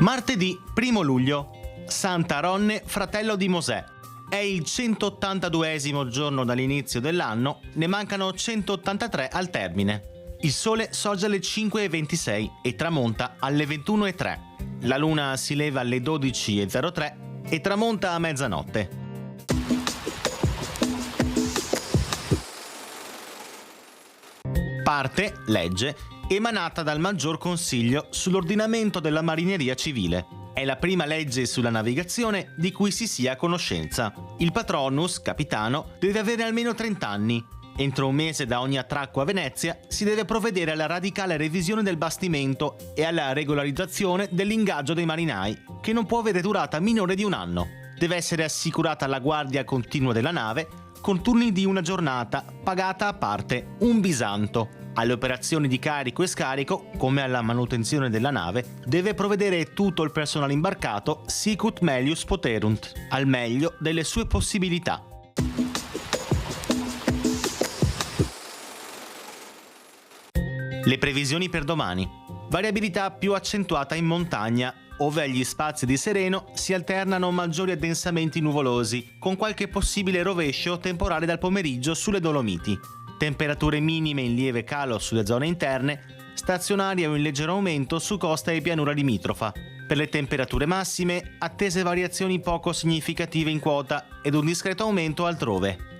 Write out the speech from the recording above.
Martedì 1 luglio. Sant'Aronne, fratello di Mosè. È il 182esimo giorno dall'inizio dell'anno, ne mancano 183 al termine. Il sole sorge alle 5:26 e tramonta alle 21:03. La luna si leva alle 12:03 e tramonta a mezzanotte. Parte legge emanata dal Maggior Consiglio sull'ordinamento della marineria civile. È la prima legge sulla navigazione di cui si sia a conoscenza. Il patronus, capitano, deve avere almeno 30 anni. Entro un mese da ogni attracco a Venezia si deve provvedere alla radicale revisione del bastimento e alla regolarizzazione dell'ingaggio dei marinai, che non può avere durata minore di un anno. Deve essere assicurata la guardia continua della nave, con turni di una giornata, pagata a parte, un bisanto. Alle operazioni di carico e scarico, come alla manutenzione della nave, deve provvedere tutto il personale imbarcato sicut melius poterunt, al meglio delle sue possibilità. Le previsioni per domani. Variabilità più accentuata in montagna, ove agli spazi di sereno si alternano maggiori addensamenti nuvolosi, con qualche possibile rovescio temporale dal pomeriggio sulle Dolomiti. Temperature minime in lieve calo sulle zone interne, stazionarie o in leggero aumento su costa e pianura limitrofa. Per le temperature massime, attese variazioni poco significative in quota ed un discreto aumento altrove.